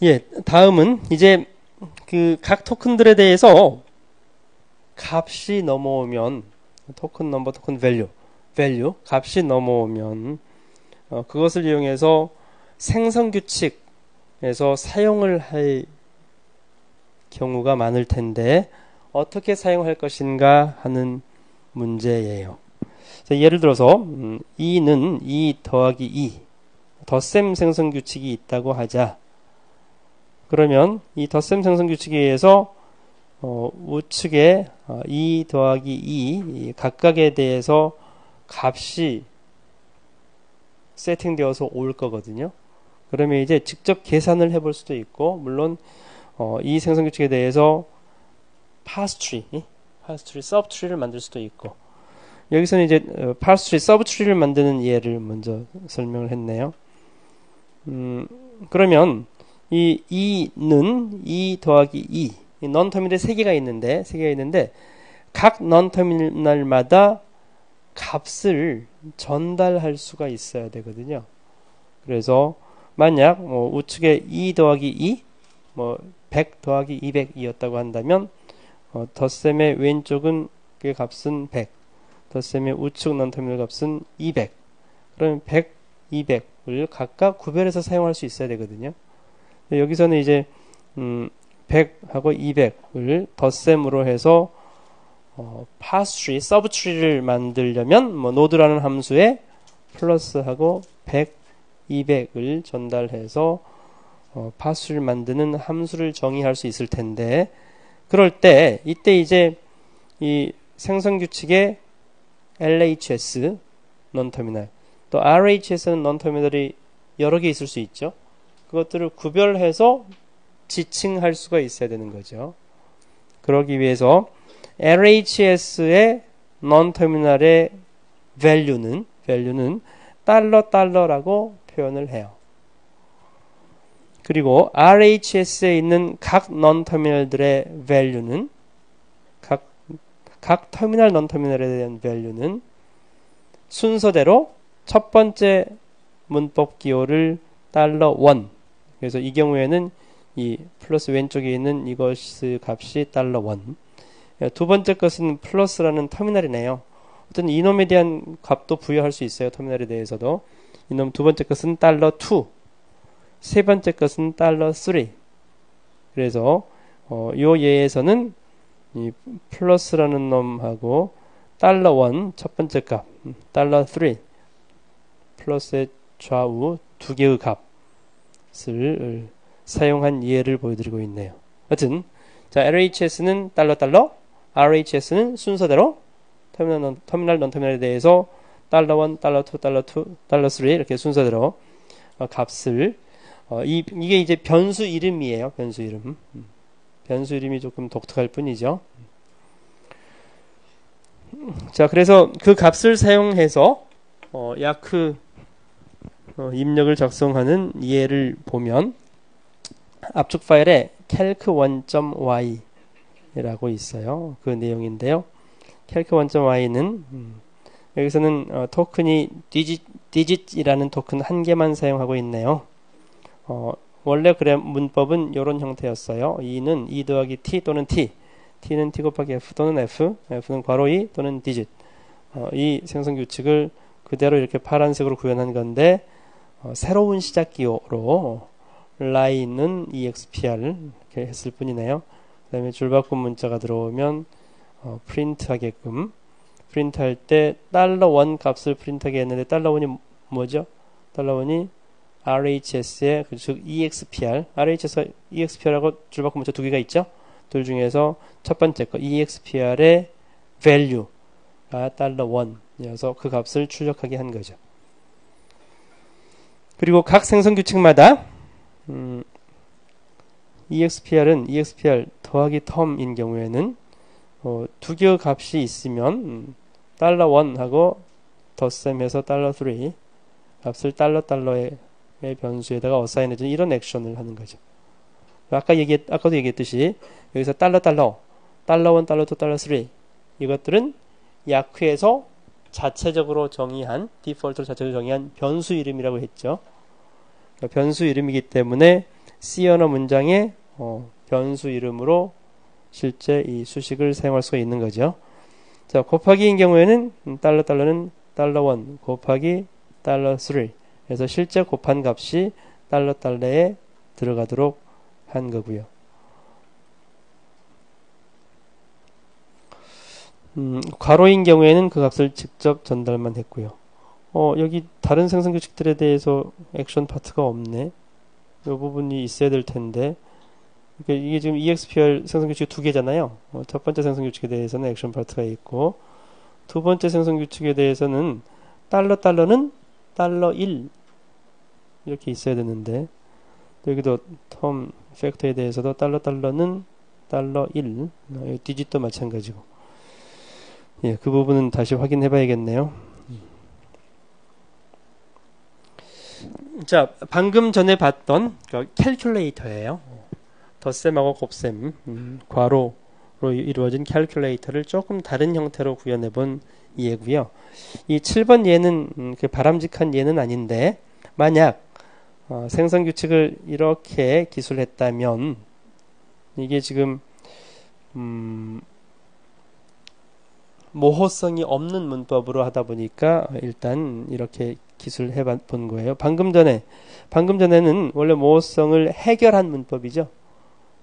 예, 다음은 이제 그 각 토큰들에 대해서 값이 넘어오면 토큰 넘버, 토큰 밸류 값이 넘어오면 그것을 이용해서 생성 규칙에서 사용을 할 경우가 많을 텐데 어떻게 사용할 것인가 하는 문제예요. 자, 예를 들어서 e는 2 더하기 2 덧셈 생성 규칙이 있다고 하자. 그러면 이 덧셈 생성 규칙에 의해서 우측에 2 더하기 2 각각에 대해서 값이 세팅되어서 올 거거든요. 그러면 이제 직접 계산을 해볼 수도 있고, 물론 이 생성 규칙에 대해서 파스트리, 서브트리를 만들 수도 있고, 여기서는 이제 파스트리, 서브트리를 만드는 예를 먼저 설명을 했네요. 그러면 이 2는 2 더하기 2, non-터미널에 3개가 있는데 각 non-터미널마다 값을 전달할 수가 있어야 되거든요. 그래서 만약 우측에 2 더하기 2, 100 더하기 200이었다고 한다면 덧셈의 왼쪽은 그 값은 100, 덧셈의 우측 non-터미널 값은 200. 그러면 100, 200을 각각 구별해서 사용할 수 있어야 되거든요. 여기서는 이제 100하고 200을 덧셈으로 해서 파스트리, 서브트리를 만들려면 노드라는 함수에 플러스하고 100, 200을 전달해서 파스트리를 만드는 함수를 정의할 수 있을 텐데, 그럴 때 이때 이제 이 생성 규칙에 LHS non-터미널, 또 RHS는 non-터미널이 여러 개 있을 수 있죠. 그것들을 구별해서 지칭할 수가 있어야 되는 거죠. 그러기 위해서 LHS의 non-터미널의 value는 $라고 표현을 해요. 그리고 RHS에 있는 각 non-터미널들의 value는 각 터미널 non-터미널에 대한 value는 순서대로 첫 번째 문법 기호를 $1, 그래서 이 경우에는 이 플러스 왼쪽에 있는 이것의 값이 $1. 두 번째 것은 플러스라는 터미널이네요. 어떤 이놈에 대한 값도 부여할 수 있어요. 터미널에 대해서도. 이놈 두 번째 것은 $2. 세 번째 것은 $3. 그래서 요 예에서는 이 플러스라는 놈하고 $1 첫 번째 값, $3 플러스의 좌우 두 개의 값을 사용한 예를 보여드리고 있네요. 하여튼 자, LHS는 $, RHS는 순서대로 터미널 non-터미널에 대해서 $1, $2, $3 이렇게 순서대로 값을 이게 이제 변수 이름이에요. 변수 이름. 변수 이름이 조금 독특할 뿐이죠. 자, 그래서 그 값을 사용해서 야크 입력을 작성하는 예를 보면 압축 파일에 calc1.y 라고 있어요. 그 내용인데요. calc1.y는 여기서는 토큰이 digit이라는 토큰 한 개만 사용하고 있네요. 원래 그래 문법은 이런 형태였어요. 2는 2 더하기 t 또는 t, t는 t 곱하기 f 또는 f, f는 괄호 2 또는 digit. 이 생성 규칙을 그대로 이렇게 파란색으로 구현한 건데 새로운 시작 기호로 line은 expr 이렇게 했을 뿐이네요. 그 다음에 줄바꿈 문자가 들어오면 프린트 하게끔, 프린트 할 때 $1 값을 프린트하게 했는데 $1이 뭐죠? $1이 RHS의 즉 EXPR, RHS가 EXPR하고 줄바꿈 문자 두 개가 있죠? 둘 중에서 첫 번째 거 EXPR의 value가 $1이어서 그 값을 출력하게 한 거죠. 그리고 각 생성 규칙마다 EXPR은 EXPR 더하기 term인 경우에는 두 개의 값이 있으면 $1하고 덧셈해서 $3 값을 $의 변수에다가 어사인해주는 이런 액션을 하는 거죠. 아까도 얘기했듯이 여기서 $1, $2, $3 이것들은 야크에서 자체적으로 정의한 디폴트로 자체적으로 정의한 변수 이름이라고 했죠. 변수 이름이기 때문에 C 언어 문장에 변수 이름으로 실제 이 수식을 사용할 수가 있는 거죠. 자, 곱하기인 경우에는 달러는 $1 곱하기 $3. 그래서 실제 곱한 값이 달러에 들어가도록 한 거고요. 괄호인 경우에는 그 값을 직접 전달만 했고요. 여기 다른 생성 규칙들에 대해서 액션 파트가 없네. 이 부분이 있어야 될 텐데. 그러니까 이게 지금 EXPR 생성 규칙 두 개잖아요. 첫 번째 생성 규칙에 대해서는 액션 파트가 있고, 두 번째 생성 규칙에 대해서는 달러는 $1 이렇게 있어야 되는데, 여기도 텀 팩터에 대해서도 달러는 $1, 디짓도 마찬가지고. 예, 그 부분은 다시 확인해 봐야겠네요. 자, 방금 전에 봤던 캘큘레이터예요. 덧셈하고 곱셈, 괄호로 이루어진 캘큘레이터를 조금 다른 형태로 구현해 본 예고요. 이 7번 예는 그 바람직한 예는 아닌데, 만약 생성 규칙을 이렇게 기술했다면 이게 지금 모호성이 없는 문법으로 하다 보니까 일단 이렇게 기술해 본 거예요. 방금 전에는 원래 모호성을 해결한 문법이죠.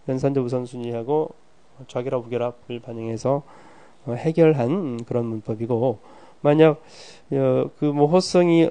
연산자 우선순위하고 좌결합 우결합을 반영해서 해결한 그런 문법이고, 만약 그 모호성이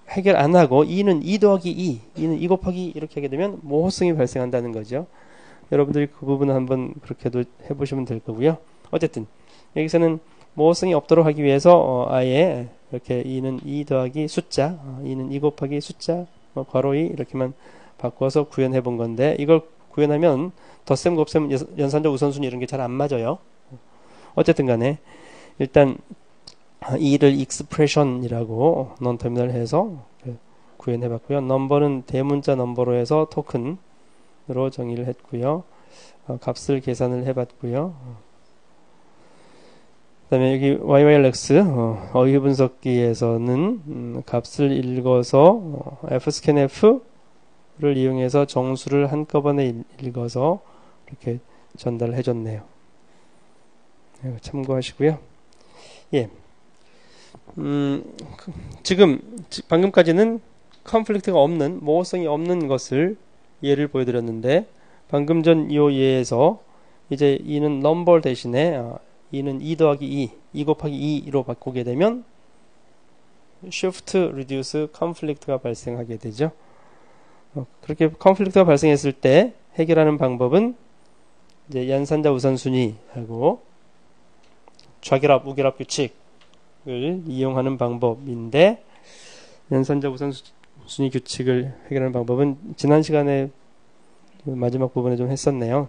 해결 안 하고 2는 2 더하기 2, 2는 2 곱하기 이렇게 하게 되면 모호성이 발생한다는 거죠. 여러분들이 그 부분은 한번 그렇게도 해보시면 될 거고요. 어쨌든 여기서는 모호성이 없도록 하기 위해서 아예 이렇게 2는 2 더하기 숫자, 2는 2 곱하기 숫자, 괄호 2 이렇게만 바꿔서 구현해 본 건데, 이걸 구현하면 덧셈, 곱셈, 연산자 우선순위 이런 게 잘 안 맞아요. 어쨌든 간에 일단 2를 expression이라고 non-terminal 해서 구현해 봤고요. 넘버는 대문자 넘버로 해서 토큰으로 정의를 했고요. 값을 계산을 해 봤고요. 그 다음에 여기 YYLX 어휘 분석기에서는 값을 읽어서 fscanf를 이용해서 정수를 한꺼번에 읽어서 이렇게 전달을 해줬네요. 참고하시고요. 예. 지금 방금까지는 컨플릭트가 없는, 모호성이 없는 것을 예를 보여드렸는데, 방금 전 이 예에서 이제 이는 넘버 대신에 2는 2 더하기 2 곱하기 2로 바꾸게 되면 shift, reduce, conflict가 발생하게 되죠. 그렇게 conflict가 발생했을 때 해결하는 방법은 이제 연산자 우선순위하고 좌결합, 우결합 규칙을 이용하는 방법인데, 연산자 우선순위 규칙을 해결하는 방법은 지난 시간에 마지막 부분에 좀 했었네요.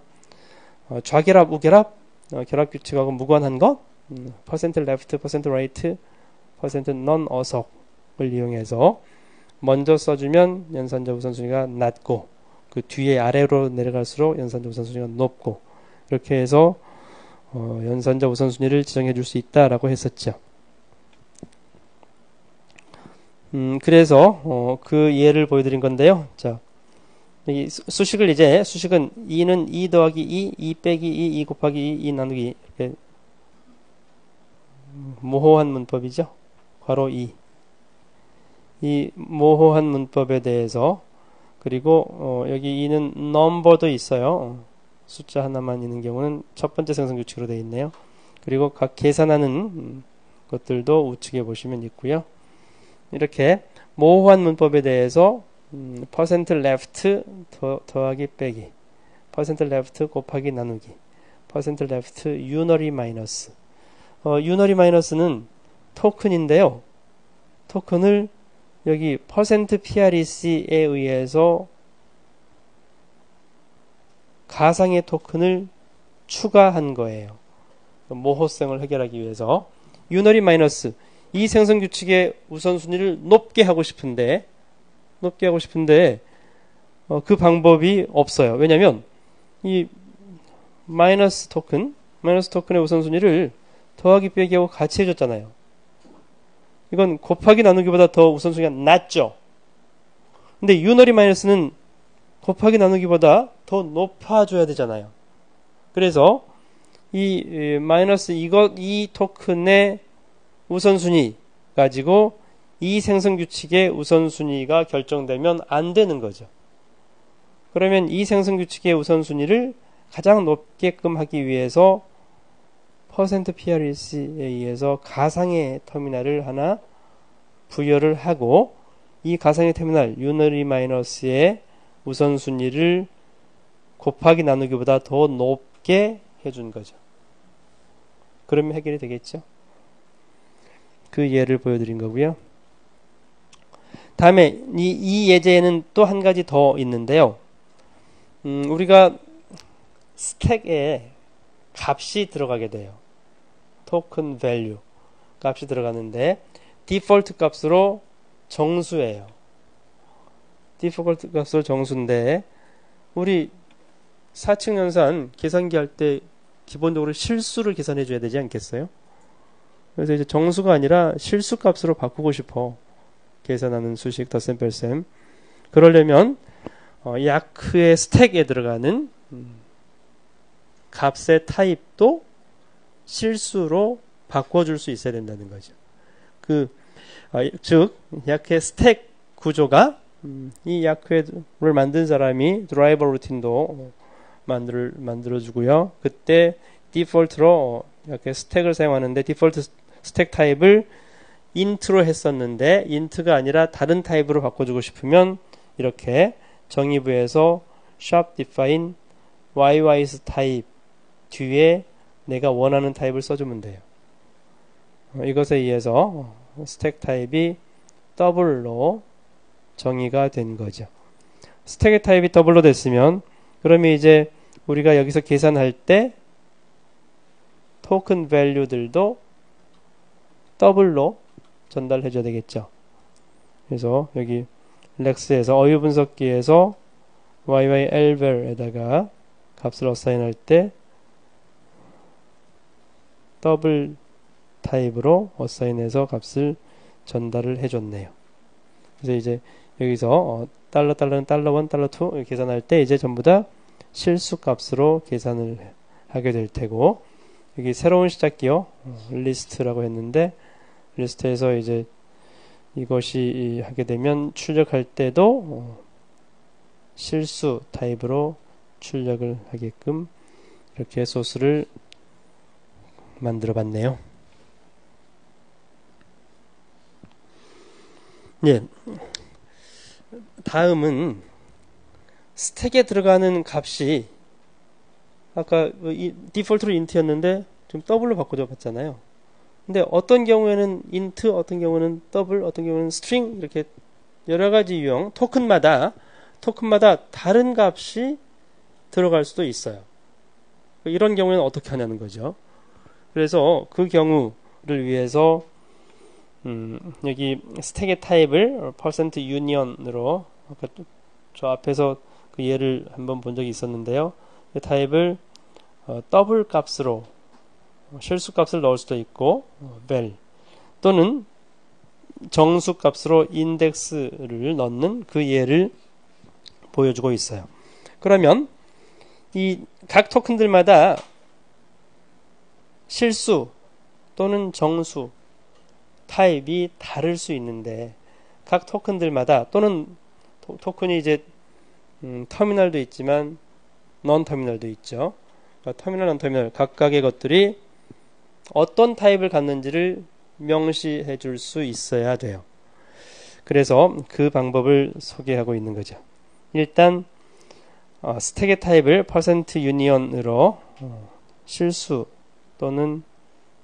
좌결합, 우결합, 결합 규칙하고 무관한 것, percent left, percent right, percent none 어석을 이용해서 먼저 써주면 연산자 우선순위가 낮고, 그 뒤에 아래로 내려갈수록 연산자 우선순위가 높고, 이렇게 해서 연산자 우선순위를 지정해 줄 수 있다라고 했었죠. 그래서 그 예를 보여드린 건데요. 자, 이 수식은 2는 2 더하기 2, 2 빼기 2, 2 곱하기 2, 2 나누기, 이렇게 모호한 문법이죠. 괄호 2. 이 모호한 문법에 대해서, 그리고 여기 2는 넘버도 있어요. 숫자 하나만 있는 경우는 첫 번째 생성 규칙으로 되어 있네요. 그리고 각 계산하는 것들도 우측에 보시면 있고요. 이렇게 모호한 문법에 대해서 percent left 더하기 빼기, percent left 곱하기 나누기, percent left unary minus. unary minus는 토큰인데요. 토큰을 여기 percent PREC에 의해서 가상의 토큰을 추가한 거예요. 모호성을 해결하기 위해서. unary minus, 이 생성 규칙의 우선순위를 높게 하고 싶은데 그 방법이 없어요. 왜냐하면 이 마이너스 토큰의 우선순위를 더하기 빼기하고 같이 해줬잖아요. 이건 곱하기 나누기보다 더 우선순위가 낮죠. 근데 unary 마이너스는 곱하기 나누기보다 더 높아줘야 되잖아요. 그래서 이 마이너스 이 토큰의 우선순위 가지고 이 생성 규칙의 우선순위가 결정되면 안 되는 거죠. 그러면 이 생성 규칙의 우선순위를 가장 높게끔 하기 위해서 %PREC에 의해서 가상의 터미널을 하나 부여를 하고 이 가상의 터미널 유너리 마이너스의 우선순위를 곱하기 나누기보다 더 높게 해준 거죠. 그러면 해결이 되겠죠. 그 예를 보여드린 거고요. 다음에 이 예제에는 또 한 가지 더 있는데요. 우리가 스택에 값이 들어가게 돼요. 토큰 밸류 값이 들어가는데 디폴트 값으로 정수예요. 디폴트 값으로 정수인데 우리 4층 연산 계산기 할 때 기본적으로 실수를 계산해 줘야 되지 않겠어요? 그래서 이제 정수가 아니라 실수 값으로 바꾸고 싶어. 계산하는 수식 덧셈 그러려면 야크의 스택에 들어가는 값의 타입도 실수로 바꿔줄 수 있어야 된다는 거죠. 즉 야크의 스택 구조가 이 야크를 만든 사람이 드라이버 루틴도 만들어주고요. 그때 디폴트로 야크의 스택을 사용하는데 디폴트 스택 타입을 int로 했었는데 int가 아니라 다른 타입으로 바꿔주고 싶으면 이렇게 정의부에서 sharp define yy's 타입 뒤에 내가 원하는 타입을 써주면 돼요. 이것에 의해서 스택 타입이 더블로 정의가 된 거죠. 스택의 타입이 더블로 됐으면 그러면 이제 우리가 여기서 계산할 때 토큰 밸류들도 더블로 전달해 줘야 되겠죠. 그래서 여기 렉스에서 어휘 분석기에서 YYLVAR에다가 값을 어사인할 때 더블 타입으로 어사인해서 값을 전달을 해줬네요. 그래서 이제 여기서 $1, $1, 계산할 때 이제 전부 다 실수 값으로 계산을 하게 될 테고 여기 새로운 시작기요 리스트라고 했는데 리스트에서 이제 이것이 하게 되면 출력할 때도 실수 타입으로 출력을 하게끔 이렇게 소스를 만들어 봤네요. 예. 다음은 스택에 들어가는 값이 아까 디폴트로 int였는데 좀 더블로 바꿔줘 봤잖아요. 근데 어떤 경우에는 int, 어떤 경우는 더블, 어떤 경우는 string 이렇게 여러 가지 유형 토큰마다 다른 값이 들어갈 수도 있어요. 이런 경우에는 어떻게 하냐는 거죠. 그래서 그 경우를 위해서 여기 스택의 타입을 %union으로 아까 저 앞에서 그 예를 한번 본 적이 있었는데요. 그 타입을 더블 값으로 실수 값을 넣을 수도 있고 val 또는 정수 값으로 인덱스를 넣는 그 예를 보여주고 있어요. 그러면 이 각 토큰들마다 실수 또는 정수 타입이 다를 수 있는데 각 토큰들마다 또는 토큰이 이제 터미널도 있지만 넌 터미널도 있죠. 터미널, 넌 터미널 각각의 것들이 어떤 타입을 갖는지를 명시해 줄 수 있어야 돼요. 그래서 그 방법을 소개하고 있는 거죠. 일단 스택의 타입을 %union으로 실수 또는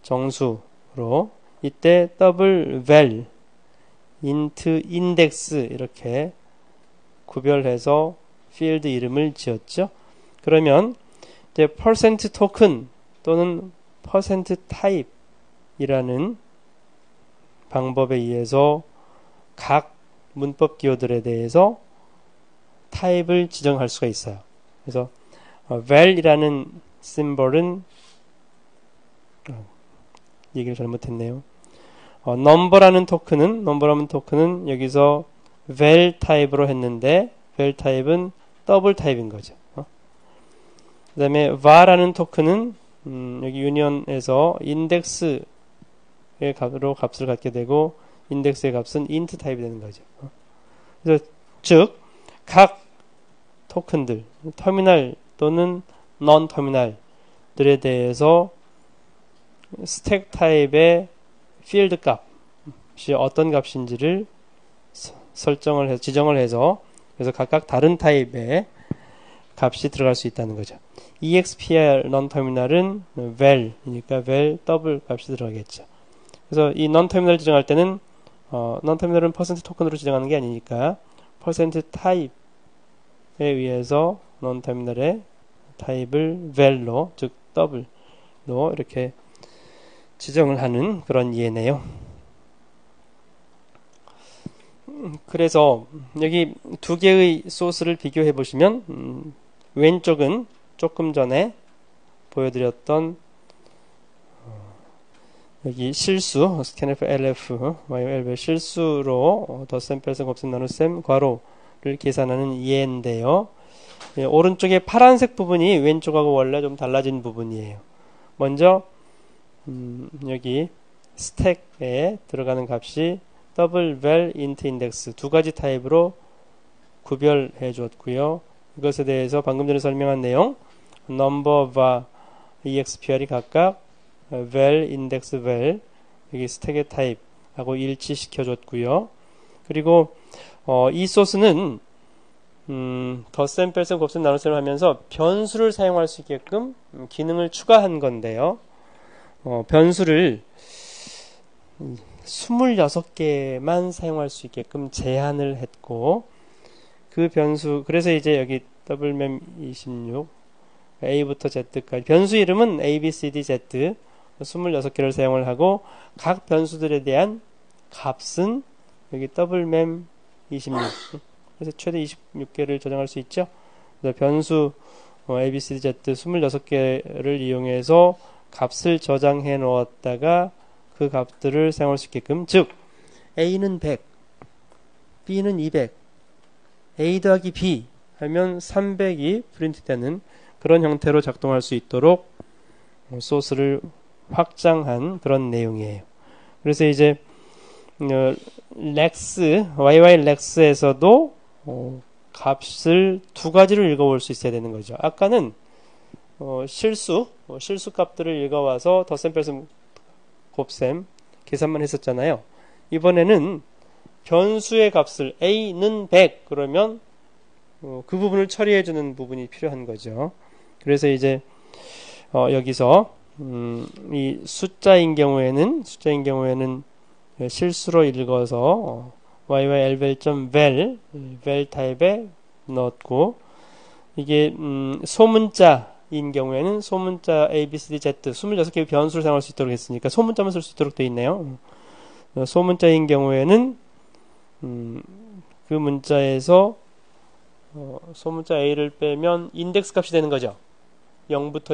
정수로 이때 더블 val, int, index 이렇게 구별해서 필드 이름을 지었죠. 그러면 이제 % 토큰 또는 % 타입이라는 방법에 의해서 각 문법 기호들에 대해서 타입을 지정할 수가 있어요. 그래서 val이라는 심볼은 얘기를 잘못했네요. number라는 토큰은 여기서 val 타입으로 했는데 val 타입은 더블 타입인 거죠. 그 다음에 var라는 토큰은 여기 유니언에서 인덱스의 값으로 값을 갖게 되고 인덱스의 값은 int 타입이 되는 거죠. 그래서 즉 각 토큰들 터미널 또는 non 터미널들에 대해서 스택 타입의 필드 값이 어떤 값인지를 지정을 해서 그래서 각각 다른 타입의 값이 들어갈 수 있다는 거죠. expr non 터미널은 val이니까 val 더블 값이 들어가겠죠. 그래서 이 non 터미널 지정할 때는 non 터미널은 퍼센트 토큰으로 지정하는 게 아니니까 퍼센트 타입에 의해서 non 터미널의 타입을 val로 즉 더블로 이렇게 지정을 하는 그런 예네요. 그래서 여기 두 개의 소스를 비교해 보시면 왼쪽은 조금 전에 보여드렸던 여기 실수 scanf lf ylf 실수로 덧셈 뺄셈 곱셈 나눗셈 괄호를 계산하는 예인데요. 예, 오른쪽에 파란색 부분이 왼쪽하고 원래 좀 달라진 부분이에요. 먼저 여기 스택에 들어가는 값이 더블 val int index 두 가지 타입으로 구별해 줬고요. 이것에 대해서 방금 전에 설명한 내용 number var expr이 각각 val index val 여기 스택의 타입하고 일치시켜 줬고요. 그리고 이 소스는 덧셈 뺄셈 곱셈 나눗셈을 하면서 변수를 사용할 수 있게끔 기능을 추가한 건데요. 변수를 26개만 사용할 수 있게끔 제한을 했고 그 변수 그래서 이제 여기 더블맴 26 A부터 Z까지 변수 이름은 A, B, C, D, Z 26개를 사용을 하고 각 변수들에 대한 값은 여기 더블맴 26 그래서 최대 26개를 저장할 수 있죠. 그래서 변수 A, B, C, D, Z 26개를 이용해서 값을 저장해 놓았다가 그 값들을 사용할 수 있게끔 즉 A는 100 B는 200 A 더하기 B 하면 300이 프린트되는 그런 형태로 작동할 수 있도록 소스를 확장한 그런 내용이에요. 그래서 이제 렉스 YY 렉스에서도 값을 두 가지로 읽어볼 수 있어야 되는 거죠. 아까는 실수 값들을 읽어와서 덧셈 뺄셈 곱셈 계산만 했었잖아요. 이번에는 변수의 값을 A는 100 그러면 그 부분을 처리해주는 부분이 필요한 거죠. 그래서 이제 여기서 이 숫자인 경우에는 실수로 읽어서 yyl.val val 타입에 넣었고 이게 소문자인 경우에는 소문자 A, B, C, D, Z 26개의 변수를 사용할 수 있도록 했으니까 소문자만 쓸 수 있도록 되어 있네요. 소문자인 경우에는 그 문자에서 소문자 A를 빼면 인덱스 값이 되는 거죠. 0부터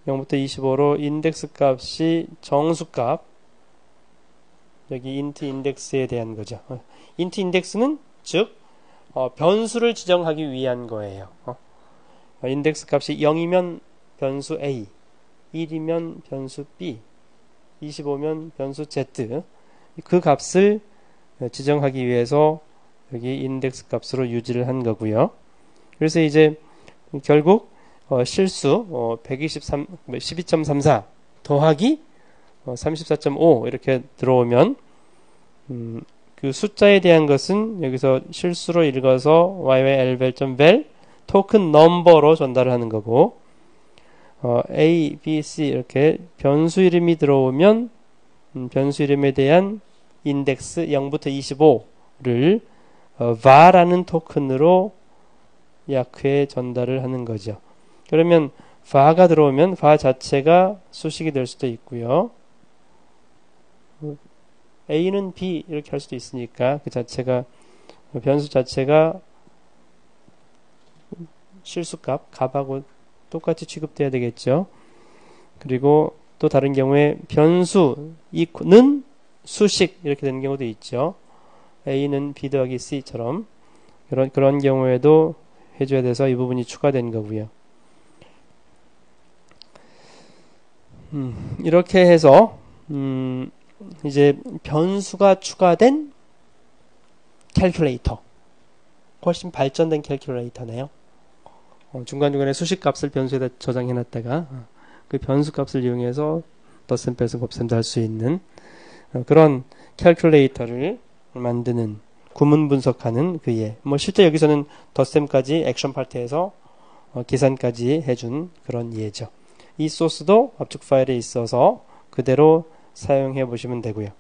25로 인덱스 값이 정수값 여기 int 인덱스에 대한 거죠. int 인덱스는 즉 변수를 지정하기 위한 거예요. 인덱스 값이 0이면 변수 A 1이면 변수 B 25면 변수 Z 그 값을 지정하기 위해서 여기 인덱스 값으로 유지를 한 거고요. 그래서 이제 결국 실수 12.34 더하기 34.5 이렇게 들어오면 그 숫자에 대한 것은 여기서 실수로 읽어서 yyl.val 토큰 넘버로 전달을 하는 거고 A, B, C 이렇게 변수 이름이 들어오면 변수 이름에 대한 인덱스 0부터 25를 var라는 토큰으로 야크에 전달을 하는 거죠. 그러면 var가 들어오면 var 자체가 수식이 될 수도 있고요. A는 B 이렇게 할 수도 있으니까 그 자체가 변수 자체가 실수값 값하고 똑같이 취급돼야 되겠죠. 그리고 또 다른 경우에 변수는 수식 이렇게 되는 경우도 있죠. A는 B 더하기 C처럼 그런 경우에도 해줘야 돼서 이 부분이 추가된 거고요. 이렇게 해서 이제 변수가 추가된 캘큘레이터, 훨씬 발전된 캘큘레이터네요. 중간중간에 수식값을 변수에다 저장해놨다가 그 변수값을 이용해서 덧셈, 빼셈, 곱셈도 할 수 있는 그런 캘큘레이터를 만드는, 구문 분석하는 그 예. 실제 여기서는 덧셈까지 액션 파트에서 계산까지 해준 그런 예죠. 이 소스도 압축 파일에 있어서 그대로 사용해 보시면 되고요.